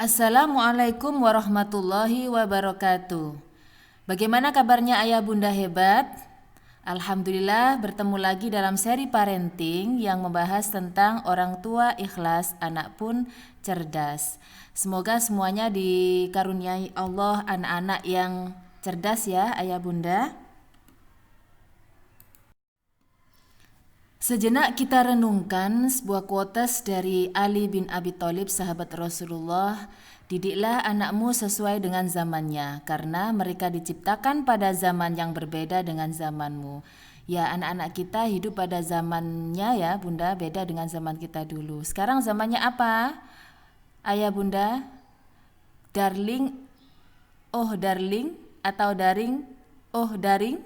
Assalamualaikum warahmatullahi wabarakatuh. Bagaimana kabarnya ayah bunda hebat? Alhamdulillah bertemu lagi dalam seri parenting yang membahas tentang orang tua ikhlas, anak pun cerdas. Semoga semuanya dikaruniai Allah anak-anak yang cerdas ya ayah bunda. Sejenak kita renungkan sebuah quotes dari Ali bin Abi Thalib, sahabat Rasulullah. Didiklah anakmu sesuai dengan zamannya, karena mereka diciptakan pada zaman yang berbeda dengan zamanmu. Ya, anak-anak kita hidup pada zamannya ya bunda, beda dengan zaman kita dulu. Sekarang zamannya apa? Ayah bunda, darling, oh darling, atau daring, oh daring.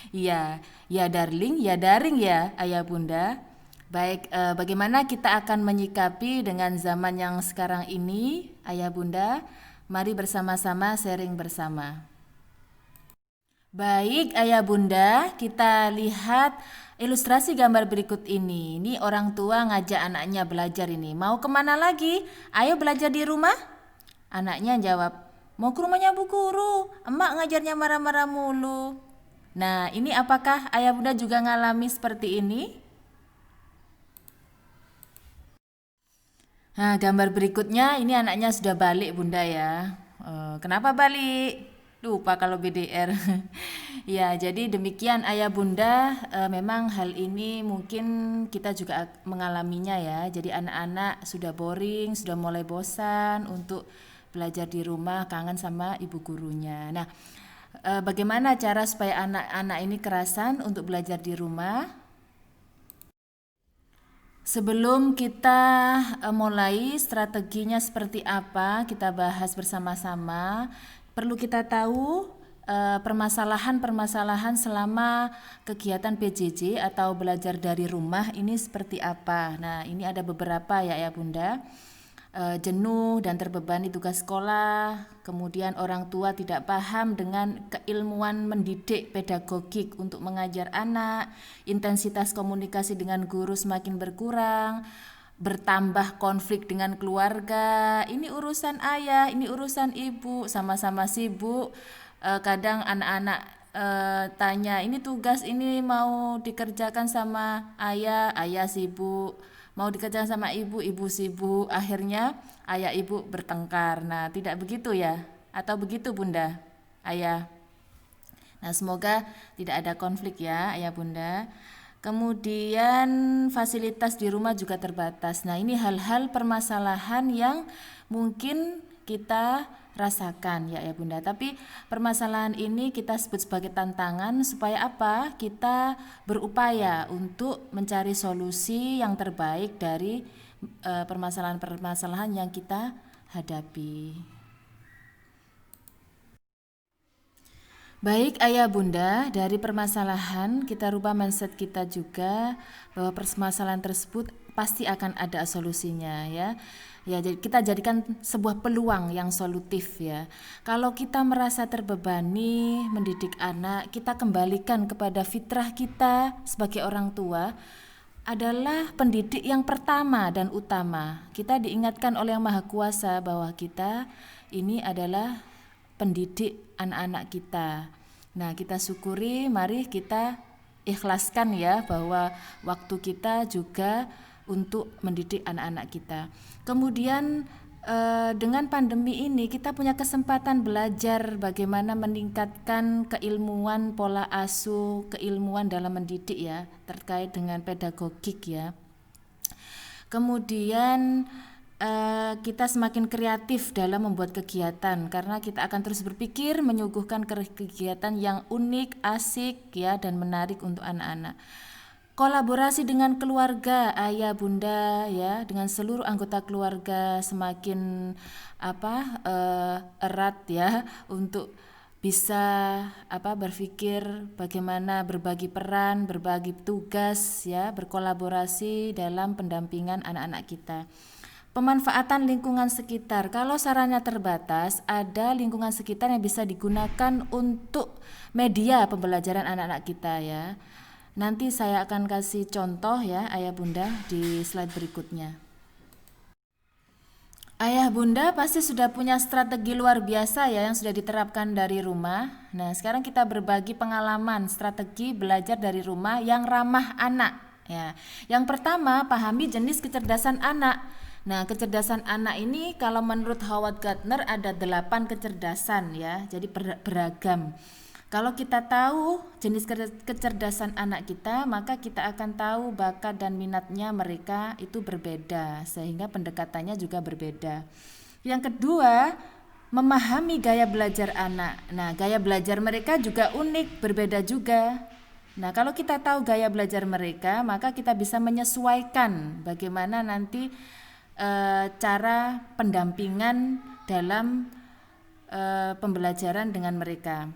Ya, ya darling, ya daring ya ayah bunda. Baik, bagaimana kita akan menyikapi dengan zaman yang sekarang ini ayah bunda? Mari bersama-sama sharing bersama. Baik ayah bunda, kita lihat ilustrasi gambar berikut ini. Ini orang tua ngajak anaknya belajar ini. Mau kemana lagi? Ayo belajar di rumah? Anaknya jawab, mau ke rumahnya Bu Guru, emak ngajarnya marah-marah mulu. Nah, ini apakah ayah bunda juga ngalami seperti ini? Nah, gambar berikutnya ini anaknya sudah balik bunda ya. Kenapa balik? Lupa kalau BDR. Ya, jadi demikian ayah bunda. Memang hal ini mungkin kita juga mengalaminya ya. Jadi anak-anak sudah boring, sudah mulai bosan untuk belajar di rumah, kangen sama ibu gurunya. Nah, bagaimana cara supaya anak-anak ini kerasan untuk belajar di rumah? Sebelum kita mulai strateginya seperti apa, kita bahas bersama-sama. Perlu kita tahu permasalahan-permasalahan selama kegiatan PJJ atau belajar dari rumah ini seperti apa. Nah, ini ada beberapa ya Bunda. Jenuh dan terbebani tugas sekolah, kemudian orang tua tidak paham dengan keilmuan mendidik pedagogik untuk mengajar anak, intensitas komunikasi dengan guru semakin berkurang, bertambah konflik dengan keluarga, ini urusan ayah, ini urusan ibu, sama-sama sibuk. Kadang anak-anak tanya, ini tugas ini mau dikerjakan sama ayah, ayah sibuk, mau dikerjakan sama ibu, ibu sibuk, akhirnya ayah ibu bertengkar. Nah, tidak begitu ya? Atau begitu bunda, ayah? Nah, semoga tidak ada konflik ya ayah bunda. Kemudian fasilitas di rumah juga terbatas. Nah, ini hal-hal permasalahan yang mungkin kita rasakan ya bunda. Tapi permasalahan ini kita sebut sebagai tantangan supaya apa? Kita berupaya untuk mencari solusi yang terbaik dari permasalahan-permasalahan yang kita hadapi. Baik ayah bunda, dari permasalahan kita rubah mindset kita juga bahwa permasalahan tersebut pasti akan ada solusinya ya. Ya, jadi kita jadikan sebuah peluang yang solutif ya. Kalau kita merasa terbebani mendidik anak, kita kembalikan kepada fitrah kita sebagai orang tua adalah pendidik yang pertama dan utama. Kita diingatkan oleh Yang Maha Kuasa bahwa kita ini adalah pendidik anak-anak kita. Nah, kita syukuri, mari kita ikhlaskan ya bahwa waktu kita juga untuk mendidik anak-anak kita. Kemudian dengan pandemi ini kita punya kesempatan belajar bagaimana meningkatkan keilmuan pola asuh, keilmuan dalam mendidik ya, terkait dengan pedagogik ya. Kemudian kita semakin kreatif dalam membuat kegiatan karena kita akan terus berpikir menyuguhkan kegiatan yang unik, asik ya dan menarik untuk anak-anak. Kolaborasi dengan keluarga, ayah, bunda ya, dengan seluruh anggota keluarga semakin erat ya untuk bisa berpikir bagaimana berbagi peran, berbagi tugas ya, berkolaborasi dalam pendampingan anak-anak kita. Pemanfaatan lingkungan sekitar. Kalau sarannya terbatas, ada lingkungan sekitar yang bisa digunakan untuk media pembelajaran anak-anak kita ya. Nanti saya akan kasih contoh ya ayah bunda di slide berikutnya. Ayah bunda pasti sudah punya strategi luar biasa ya yang sudah diterapkan dari rumah. Nah, sekarang kita berbagi pengalaman strategi belajar dari rumah yang ramah anak. Ya, yang pertama pahami jenis kecerdasan anak. Nah, kecerdasan anak ini kalau menurut Howard Gardner ada 8 kecerdasan ya, jadi beragam. Kalau kita tahu jenis kecerdasan anak kita, maka kita akan tahu bakat dan minatnya mereka itu berbeda, sehingga pendekatannya juga berbeda. Yang kedua, memahami gaya belajar anak. Nah, gaya belajar mereka juga unik, berbeda juga. Nah, kalau kita tahu gaya belajar mereka, maka kita bisa menyesuaikan bagaimana nanti cara pendampingan dalam pembelajaran dengan mereka.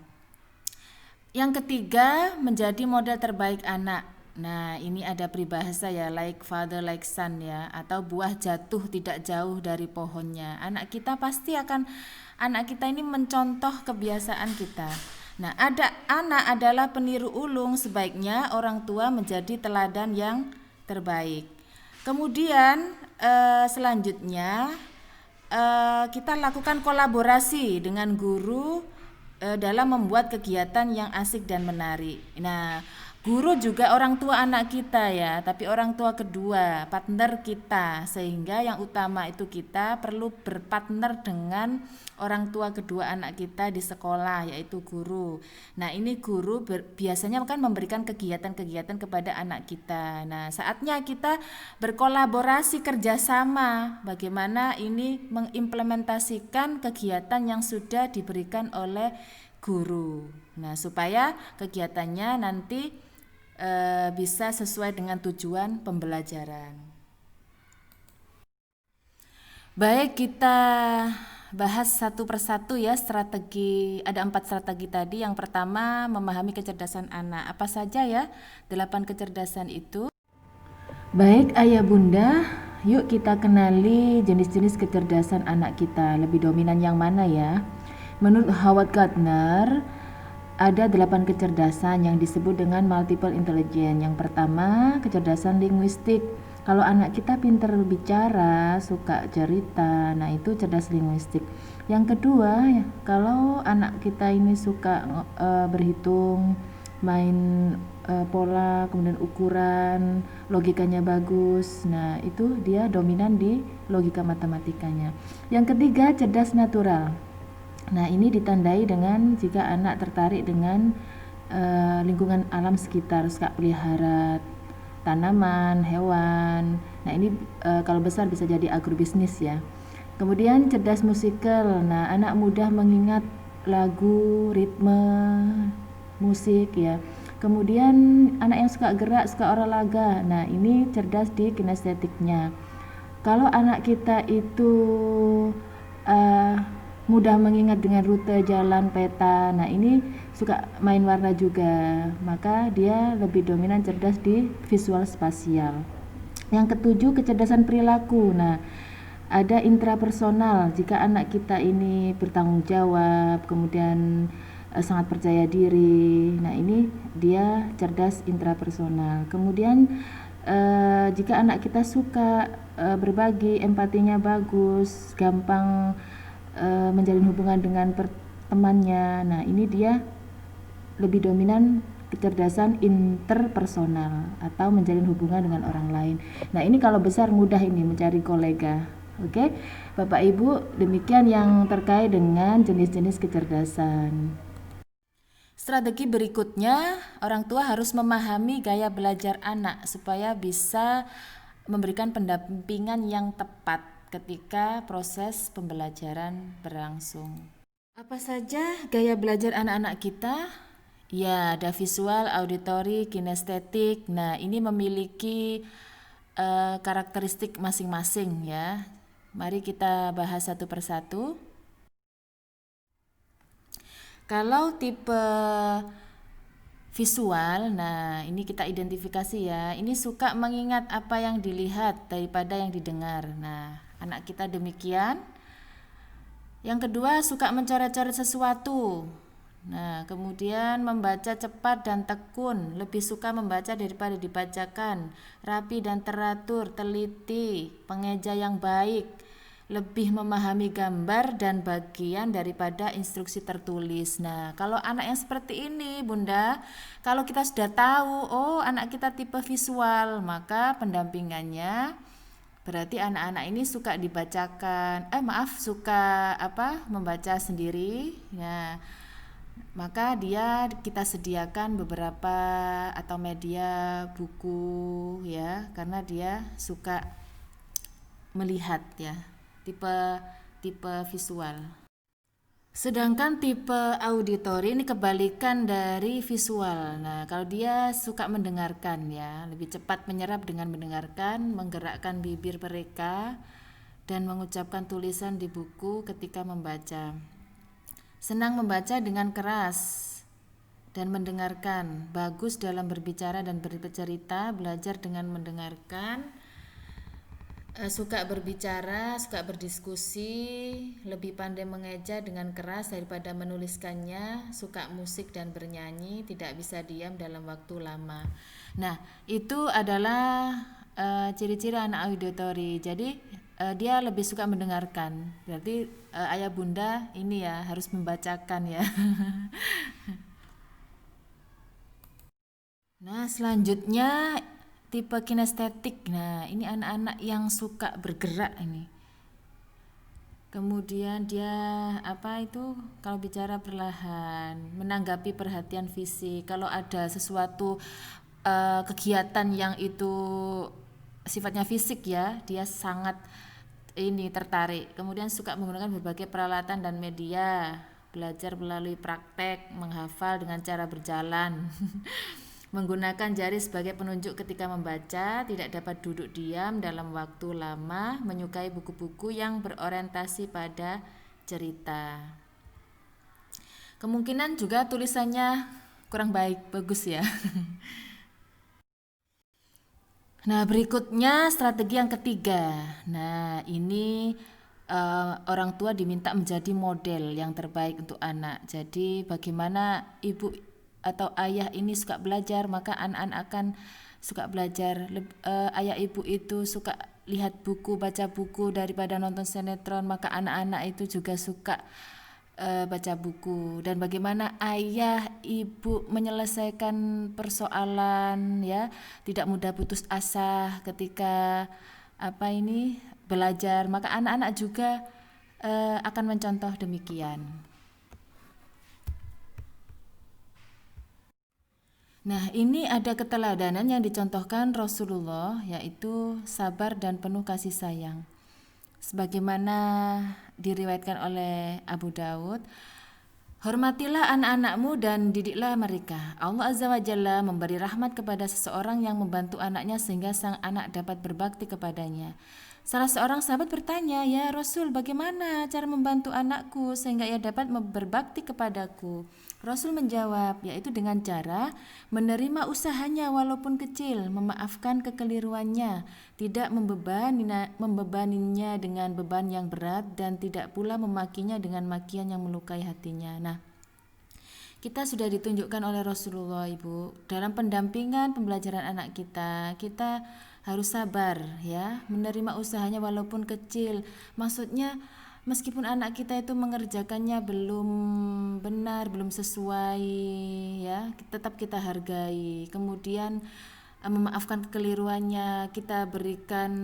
Yang ketiga, menjadi model terbaik anak. Nah, ini ada peribahasa ya, like father like son ya, atau buah jatuh tidak jauh dari pohonnya. Anak kita ini mencontoh kebiasaan kita. Nah, ada anak adalah peniru ulung, sebaiknya orang tua menjadi teladan yang terbaik. Kemudian selanjutnya kita lakukan kolaborasi dengan guru dalam membuat kegiatan yang asik dan menarik. Nah, guru juga orang tua anak kita ya, tapi orang tua kedua, partner kita, sehingga yang utama itu kita perlu berpartner dengan orang tua kedua anak kita di sekolah, yaitu guru. Nah, ini guru biasanya kan memberikan kegiatan-kegiatan kepada anak kita. Nah, saatnya kita berkolaborasi kerjasama, bagaimana ini mengimplementasikan kegiatan yang sudah diberikan oleh guru. Nah, supaya kegiatannya nanti bisa sesuai dengan tujuan pembelajaran. Baik, kita bahas satu persatu ya strategi. Ada 4 strategi tadi. Yang pertama, memahami kecerdasan anak. Apa saja ya 8 kecerdasan itu? Baik ayah bunda, yuk kita kenali jenis-jenis kecerdasan anak kita. Lebih dominan yang mana ya? Menurut Howard Gardner, ada 8 kecerdasan yang disebut dengan multiple intelligence. Yang pertama, kecerdasan linguistik. Kalau anak kita pintar bicara, suka cerita, nah itu cerdas linguistik. Yang kedua, ya, kalau anak kita ini suka berhitung, main pola, kemudian ukuran, logikanya bagus, nah itu dia dominan di logika matematikanya. Yang ketiga, cerdas natural. Nah, ini ditandai dengan jika anak tertarik dengan lingkungan alam sekitar, suka pelihara tanaman, hewan. Nah, ini kalau besar bisa jadi agrobisnis ya. Kemudian cerdas musikal. Nah, anak mudah mengingat lagu, ritme, musik ya. Kemudian anak yang suka gerak, suka olahraga. Nah, ini cerdas di kinestetiknya. Kalau anak kita itu mudah mengingat dengan rute jalan peta, nah ini suka main warna juga, maka dia lebih dominan cerdas di visual spasial. Yang ketujuh, kecerdasan perilaku. Nah, ada intrapersonal. Jika anak kita ini bertanggung jawab, kemudian sangat percaya diri, nah ini dia cerdas intrapersonal. Kemudian jika anak kita suka berbagi, empatinya bagus, gampang menjalin hubungan dengan temannya, nah ini dia lebih dominan kecerdasan interpersonal atau menjalin hubungan dengan orang lain. Nah, ini kalau besar mudah ini mencari kolega. Oke, Bapak Ibu, demikian yang terkait dengan jenis-jenis kecerdasan. Strategi berikutnya, orang tua harus memahami gaya belajar anak supaya bisa memberikan pendampingan yang tepat ketika proses pembelajaran berlangsung. Apa saja gaya belajar anak-anak kita? Ya, ada visual, auditory, kinestetik. Nah, ini memiliki karakteristik masing-masing ya. Mari kita bahas satu persatu. Kalau tipe visual, nah ini kita identifikasi ya. Ini suka mengingat apa yang dilihat daripada yang didengar. Nah, anak kita demikian. Yang kedua, suka mencoret-coret sesuatu. Nah, kemudian membaca cepat dan tekun, lebih suka membaca daripada dibacakan, rapi dan teratur, teliti, pengeja yang baik, lebih memahami gambar dan bagian daripada instruksi tertulis. Nah, kalau anak yang seperti ini, Bunda, kalau kita sudah tahu, oh anak kita tipe visual, maka pendampingannya berarti anak-anak ini suka dibacakan, suka membaca sendiri. Nah, maka kita sediakan beberapa atau media buku ya, karena dia suka melihat ya, tipe tipe visual. Sedangkan tipe auditori ini kebalikan dari visual. Nah, kalau dia suka mendengarkan ya, lebih cepat menyerap dengan mendengarkan, menggerakkan bibir mereka dan mengucapkan tulisan di buku ketika membaca. Senang membaca dengan keras dan mendengarkan, bagus dalam berbicara dan bercerita, belajar dengan mendengarkan, suka berbicara, suka berdiskusi, lebih pandai mengeja dengan keras daripada menuliskannya, suka musik dan bernyanyi, tidak bisa diam dalam waktu lama. Nah, itu adalah ciri-ciri anak auditori. Jadi dia lebih suka mendengarkan. Berarti ayah bunda ini ya harus membacakan ya. Nah, selanjutnya tipe kinestetik. Nah, ini anak-anak yang suka bergerak ini. Kemudian dia kalau bicara perlahan, menanggapi perhatian fisik. Kalau ada sesuatu kegiatan yang itu sifatnya fisik ya, dia sangat ini tertarik. Kemudian suka menggunakan berbagai peralatan dan media, belajar melalui praktek, menghafal dengan cara berjalan. Menggunakan jari sebagai penunjuk ketika membaca, tidak dapat duduk diam dalam waktu lama, menyukai buku-buku yang berorientasi pada cerita. Kemungkinan juga tulisannya kurang baik, bagus ya. Nah, berikutnya strategi yang ketiga. Nah, ini orang tua diminta menjadi model yang terbaik untuk anak. Jadi, bagaimana ibu atau ayah ini suka belajar, maka anak-anak akan suka belajar. Ayah ibu itu suka lihat buku, baca buku daripada nonton sinetron, maka anak-anak itu juga suka baca buku. Dan bagaimana ayah ibu menyelesaikan persoalan ya, tidak mudah putus asa ketika belajar, maka anak-anak juga akan mencontoh demikian. Nah, ini ada keteladanan yang dicontohkan Rasulullah, yaitu sabar dan penuh kasih sayang. Sebagaimana diriwayatkan oleh Abu Daud, hormatilah anak-anakmu dan didiklah mereka. Allah Azza wa Jalla memberi rahmat kepada seseorang yang membantu anaknya sehingga sang anak dapat berbakti kepadanya. Salah seorang sahabat bertanya, "Ya Rasul, bagaimana cara membantu anakku sehingga ia dapat berbakti kepadaku?" Rasul menjawab, yaitu dengan cara menerima usahanya walaupun kecil, memaafkan kekeliruannya, tidak membebaninya dengan beban yang berat, dan tidak pula memakinya dengan makian yang melukai hatinya. Nah, kita sudah ditunjukkan oleh Rasulullah, Ibu, dalam pendampingan pembelajaran anak kita harus sabar ya, menerima usahanya walaupun kecil. Maksudnya meskipun anak kita itu mengerjakannya belum benar, belum sesuai ya, tetap kita hargai. Kemudian memaafkan kekeliruannya, kita berikan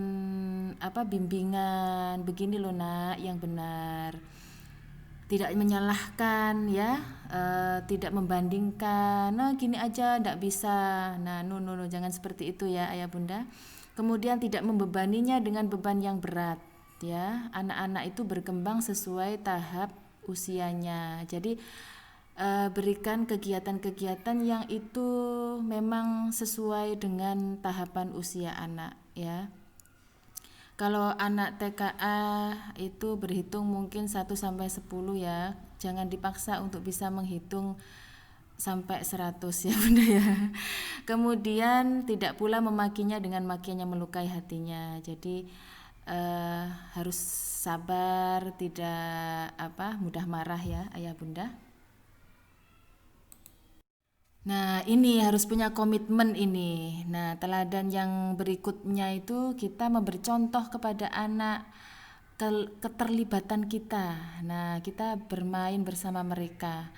bimbingan, begini loh nak yang benar. Tidak menyalahkan ya, tidak membandingkan, nah gini aja ndak bisa, nah no, jangan seperti itu ya ayah bunda. Kemudian tidak membebaninya dengan beban yang berat ya, anak-anak itu berkembang sesuai tahap usianya. Jadi berikan kegiatan-kegiatan yang itu memang sesuai dengan tahapan usia anak ya. Kalau anak TKA itu berhitung mungkin 1 sampai 10 ya. Jangan dipaksa untuk bisa menghitung sampai 100 ya Bunda ya. Kemudian tidak pula memakinya dengan makian yang melukai hatinya. Jadi harus sabar, tidak mudah marah ya ayah bunda. Nah, ini harus punya komitmen ini. Nah, teladan yang berikutnya itu kita memberi contoh kepada anak keterlibatan kita. Nah, kita bermain bersama mereka.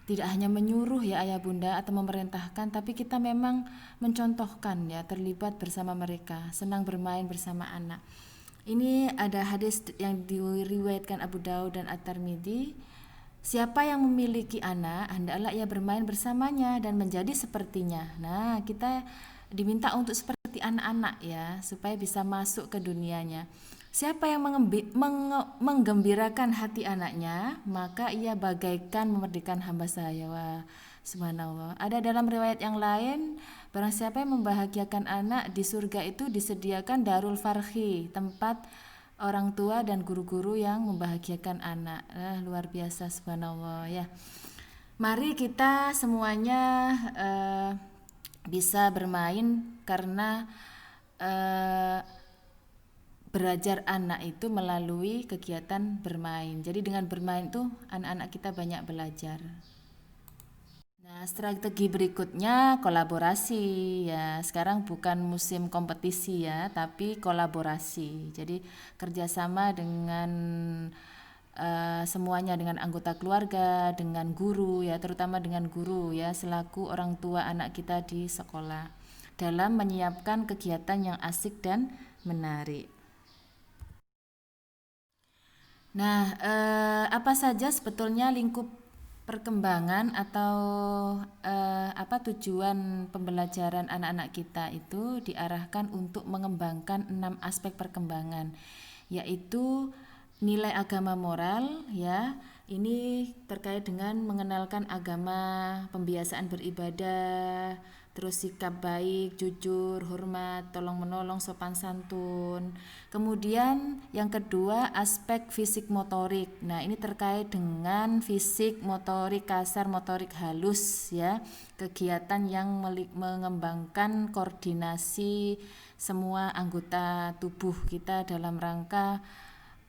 Tidak hanya menyuruh ya ayah bunda atau memerintahkan, tapi kita memang mencontohkan ya, terlibat bersama mereka, senang bermain bersama anak. Ini ada hadis yang diriwayatkan Abu Daud dan At-Tirmidzi. Siapa yang memiliki anak, hendaklah ia bermain bersamanya dan menjadi sepertinya. Nah, kita diminta untuk seperti anak-anak ya, supaya bisa masuk ke dunianya. Siapa yang menggembirakan hati anaknya, maka ia bagaikan memerdekakan hamba saya. Wah, subhanallah. Ada dalam riwayat yang lain, barang siapa yang membahagiakan anak, di surga itu disediakan darul farhi, tempat orang tua dan guru-guru yang membahagiakan anak. Luar biasa, subhanallah ya. Mari kita semuanya bisa bermain, karena belajar anak itu melalui kegiatan bermain. Jadi dengan bermain itu anak-anak kita banyak belajar. Nah, strategi berikutnya kolaborasi ya. Sekarang bukan musim kompetisi ya, tapi kolaborasi. Jadi kerjasama dengan semuanya, dengan anggota keluarga, dengan guru ya, terutama dengan guru ya, selaku orang tua anak kita di sekolah, dalam menyiapkan kegiatan yang asik dan menarik. Nah, apa saja sebetulnya lingkup perkembangan atau apa tujuan pembelajaran anak-anak kita itu diarahkan untuk mengembangkan 6 aspek perkembangan, yaitu nilai agama moral ya. Ini terkait dengan mengenalkan agama, pembiasaan beribadah, terus sikap baik, jujur, hormat, tolong menolong, sopan santun. Kemudian yang kedua aspek fisik motorik. Nah, ini terkait dengan fisik, motorik kasar, motorik halus ya. Kegiatan yang mengembangkan koordinasi semua anggota tubuh kita dalam rangka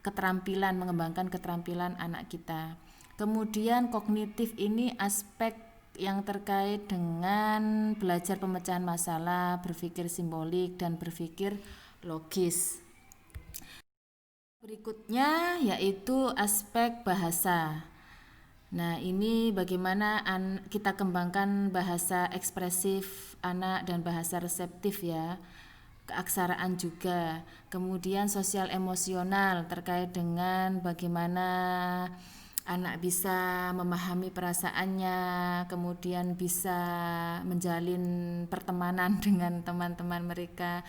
keterampilan, mengembangkan keterampilan anak kita. Kemudian kognitif, ini aspek yang terkait dengan belajar pemecahan masalah, berpikir simbolik dan berpikir logis. Berikutnya yaitu aspek bahasa. Nah, ini bagaimana kita kembangkan bahasa ekspresif anak dan bahasa reseptif ya. Keaksaraan juga. Kemudian sosial emosional terkait dengan bagaimana anak bisa memahami perasaannya, kemudian bisa menjalin pertemanan dengan teman-teman mereka.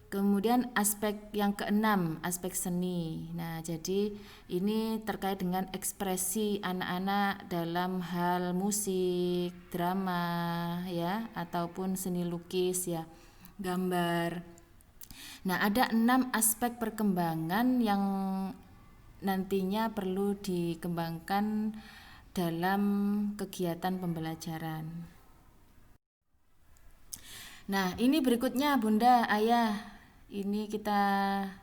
Kemudian aspek yang keenam, aspek seni. Nah, jadi ini terkait dengan ekspresi anak-anak dalam hal musik, drama ya, ataupun seni lukis ya, gambar. Nah, ada 6 aspek perkembangan yang nantinya perlu dikembangkan dalam kegiatan pembelajaran. Nah, ini berikutnya Bunda, Ayah. Ini kita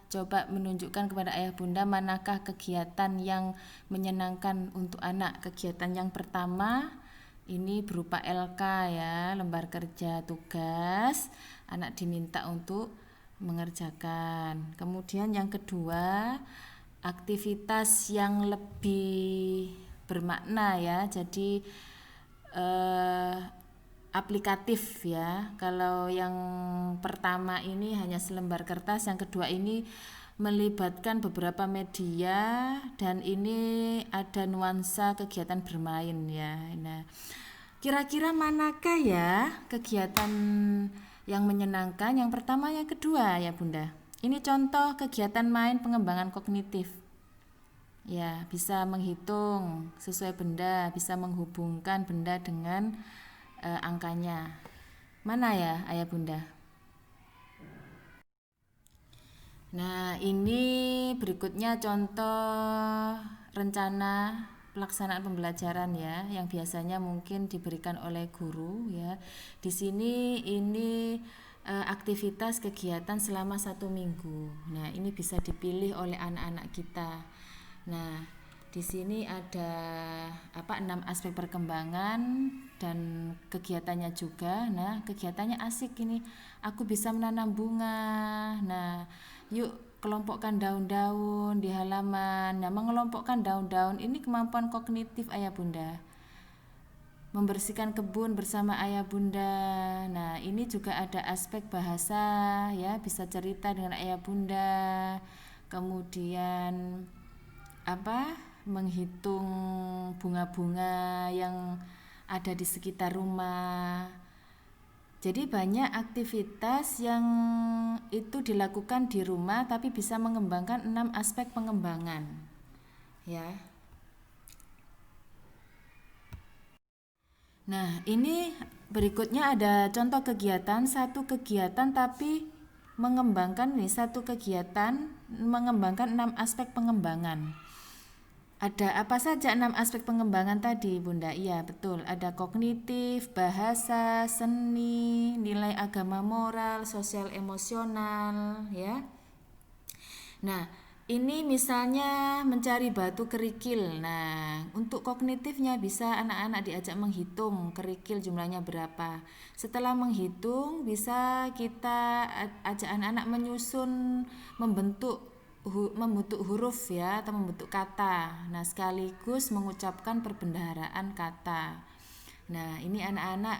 coba menunjukkan kepada Ayah Bunda manakah kegiatan yang menyenangkan untuk anak. Kegiatan yang pertama ini berupa LK ya, lembar kerja tugas. Anak diminta untuk mengerjakan. Kemudian yang kedua, aktivitas yang lebih bermakna ya, jadi aplikatif ya. Kalau yang pertama ini hanya selembar kertas, yang kedua ini melibatkan beberapa media dan ini ada nuansa kegiatan bermain ya. Nah, kira-kira manakah ya kegiatan yang menyenangkan? Yang pertama, yang kedua ya Bunda. Ini contoh kegiatan main pengembangan kognitif. Ya, bisa menghitung sesuai benda, bisa menghubungkan benda dengan angkanya. Mana ya Ayah Bunda? Nah, ini berikutnya contoh rencana pelaksanaan pembelajaran ya, yang biasanya mungkin diberikan oleh guru ya. Di sini ini aktivitas kegiatan selama 1 minggu. Nah, ini bisa dipilih oleh anak-anak kita. Nah, di sini ada 6 aspek perkembangan dan kegiatannya juga. Nah, kegiatannya asik ini. Aku bisa menanam bunga. Nah, yuk kelompokkan daun-daun di halaman. Nah, mengelompokkan daun-daun ini kemampuan kognitif ayah bunda. Membersihkan kebun bersama ayah bunda. Nah, ini juga ada aspek bahasa ya, bisa cerita dengan ayah bunda. Kemudian menghitung bunga-bunga yang ada di sekitar rumah. Jadi banyak aktivitas yang itu dilakukan di rumah tapi bisa mengembangkan 6 aspek pengembangan. Ya. Nah, ini berikutnya ada contoh kegiatan, satu kegiatan tapi mengembangkan nih, satu kegiatan mengembangkan 6 aspek pengembangan. Ada apa saja 6 aspek pengembangan tadi, Bunda? Iya, betul. Ada kognitif, bahasa, seni, nilai agama moral, sosial emosional, ya. Nah, ini misalnya mencari batu kerikil. Nah, untuk kognitifnya bisa anak-anak diajak menghitung kerikil jumlahnya berapa. Setelah menghitung, bisa kita ajak anak-anak menyusun, membentuk huruf ya, atau membentuk kata. Nah, sekaligus mengucapkan perbendaharaan kata. Nah, ini anak-anak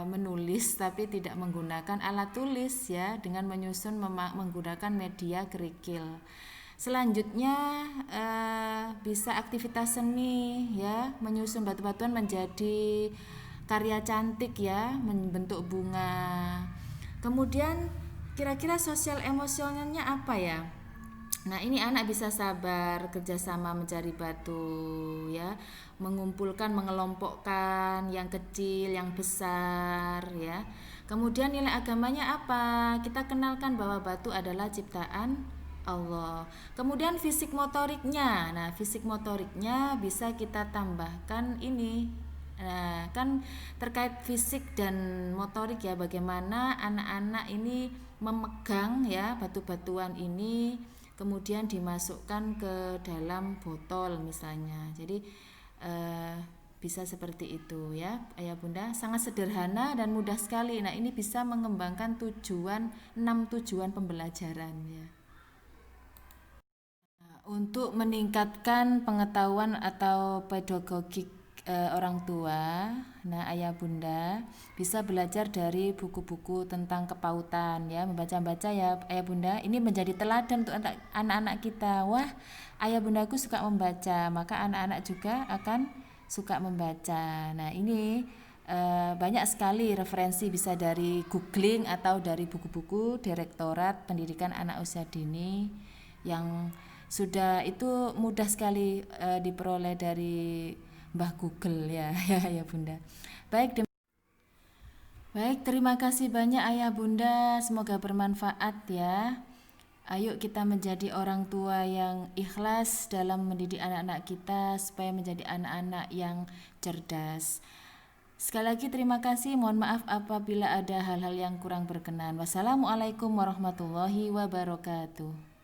menulis tapi tidak menggunakan alat tulis ya, dengan menyusun menggunakan media kerikil. Selanjutnya bisa aktivitas seni ya, menyusun batu-batuan menjadi karya cantik ya, membentuk bunga. Kemudian kira-kira sosial emosionalnya apa ya? Nah, ini anak bisa sabar, kerjasama mencari batu ya, mengumpulkan, mengelompokkan yang kecil, yang besar ya. Kemudian nilai agamanya apa? Kita kenalkan bahwa batu adalah ciptaan Allah. Kemudian fisik motoriknya. Nah, fisik motoriknya bisa kita tambahkan ini. Nah, kan terkait fisik dan motorik ya, bagaimana anak-anak ini memegang ya batu-batuan ini, kemudian dimasukkan ke dalam botol misalnya. Jadi bisa seperti itu ya ayah bunda, sangat sederhana dan mudah sekali. Nah, ini bisa mengembangkan 6 tujuan pembelajaran ya. Untuk meningkatkan pengetahuan atau pedagogik orang tua, nah ayah bunda bisa belajar dari buku-buku tentang kepautan ya, membaca-baca ya ayah bunda. Ini menjadi teladan untuk anak-anak kita. Wah, ayah bundaku suka membaca, maka anak-anak juga akan suka membaca. Nah, ini banyak sekali referensi, bisa dari googling atau dari buku-buku Direktorat Pendidikan Anak Usia Dini yang sudah itu mudah sekali diperoleh dari Mbah Google ya ya Bunda. Baik, terima kasih banyak ayah bunda, semoga bermanfaat ya. Ayo kita menjadi orang tua yang ikhlas dalam mendidik anak-anak kita supaya menjadi anak-anak yang cerdas. Sekali lagi terima kasih, mohon maaf apabila ada hal-hal yang kurang berkenan. Wassalamualaikum warahmatullahi wabarakatuh.